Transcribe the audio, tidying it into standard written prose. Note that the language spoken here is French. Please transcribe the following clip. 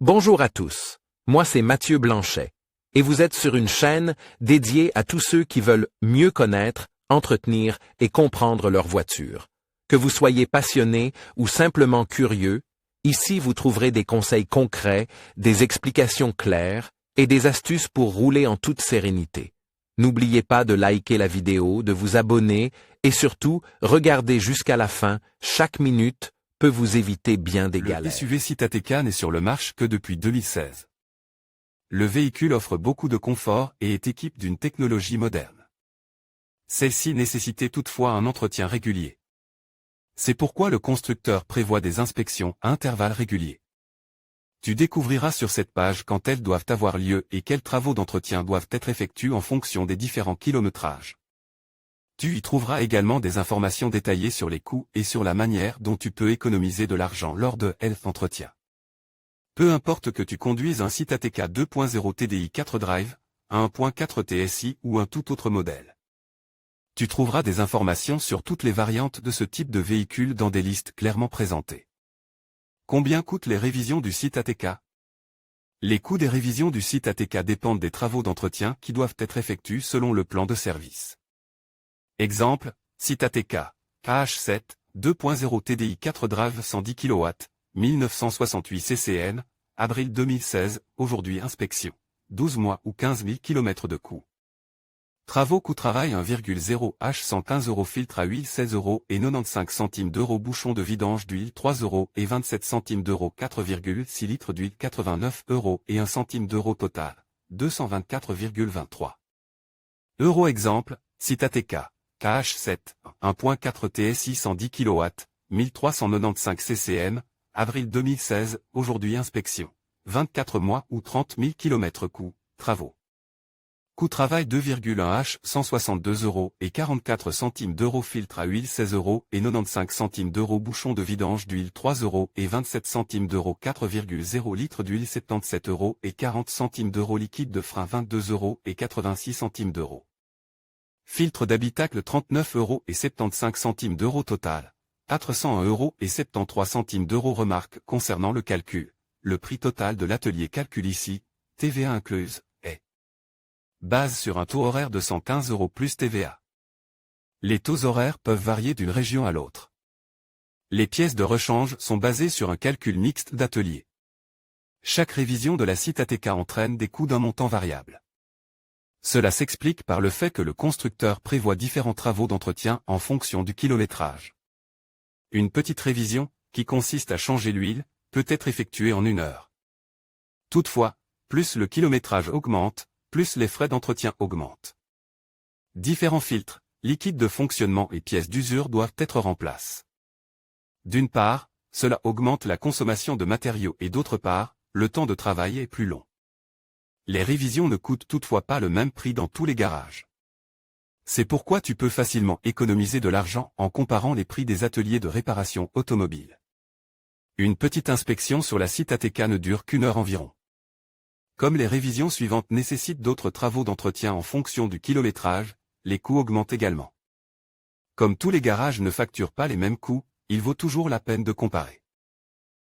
Bonjour à tous, moi c'est Mathieu Blanchet, et vous êtes sur une chaîne dédiée à tous ceux qui veulent mieux connaître, entretenir et comprendre leur voiture. Que vous soyez passionné ou simplement curieux, ici vous trouverez des conseils concrets, des explications claires et des astuces pour rouler en toute sérénité. N'oubliez pas de liker la vidéo, de vous abonner et surtout, regardez jusqu'à la fin, chaque minute peut vous éviter bien des galères. Le SUV Citateka n'est sur le marché que depuis 2016. Le véhicule offre beaucoup de confort et est équipé d'une technologie moderne. Celle-ci nécessitait toutefois un entretien régulier. C'est pourquoi le constructeur prévoit des inspections à intervalles réguliers. Tu découvriras sur cette page quand elles doivent avoir lieu et quels travaux d'entretien doivent être effectués en fonction des différents kilométrages. Tu y trouveras également des informations détaillées sur les coûts et sur la manière dont tu peux économiser de l'argent lors de l'entretien. Peu importe que tu conduises un Citateka 2.0 TDI 4 Drive, un 1.4 TSI ou un tout autre modèle. Tu trouveras des informations sur toutes les variantes de ce type de véhicule dans des listes clairement présentées. Combien coûtent les révisions du Citateka? Les coûts des révisions du Citateka dépendent des travaux d'entretien qui doivent être effectués selon le plan de service. Exemple, Citateka, KH7, 2.0 TDI 4 Drive 110 kW, 1968 CCN, avril 2016, aujourd'hui inspection. 12 mois ou 15 000 km de coût. Travaux coût travail 1,0 H 115 € filtre à huile 16 € et 95 centimes d'euros bouchon de vidange d'huile 3 € et 27 centimes d'euros 4,6 litres d'huile 89 € et 1 centime d'euro total, 224,23 € exemple, Citateka, KH7, 1.4 TSI 110 kW, 1395 CCM, avril 2016, aujourd'hui inspection. 24 mois ou 30 000 km coût, travaux. Coût travail 2,1 H 162 € et 44 centimes d'euros filtre à huile 16 € et 95 centimes d'euros bouchon de vidange d'huile 3 € et 27 centimes d'euros 4,0 litres d'huile 77 € et 40 centimes d'euros liquide de frein 22 € et 86 centimes d'euros. Filtre d'habitacle 39 € et 75 centimes d'euros total, 401 € et 73 centimes d'euros remarque concernant le calcul. Le prix total de l'atelier calcul ici, TVA incluse, est base sur un taux horaire de 115 € plus TVA. Les taux horaires peuvent varier d'une région à l'autre. Les pièces de rechange sont basées sur un calcul mixte d'atelier. Chaque révision de la Citateka entraîne des coûts d'un montant variable. Cela s'explique par le fait que le constructeur prévoit différents travaux d'entretien en fonction du kilométrage. Une petite révision, qui consiste à changer l'huile, peut être effectuée en 1 heure. Toutefois, plus le kilométrage augmente, plus les frais d'entretien augmentent. Différents filtres, liquides de fonctionnement et pièces d'usure doivent être remplacés. D'une part, cela augmente la consommation de matériaux et d'autre part, le temps de travail est plus long. Les révisions ne coûtent toutefois pas le même prix dans tous les garages. C'est pourquoi tu peux facilement économiser de l'argent en comparant les prix des ateliers de réparation automobile. Une petite inspection sur la Citateka ne dure qu'1 heure environ. Comme les révisions suivantes nécessitent d'autres travaux d'entretien en fonction du kilométrage, les coûts augmentent également. Comme tous les garages ne facturent pas les mêmes coûts, il vaut toujours la peine de comparer.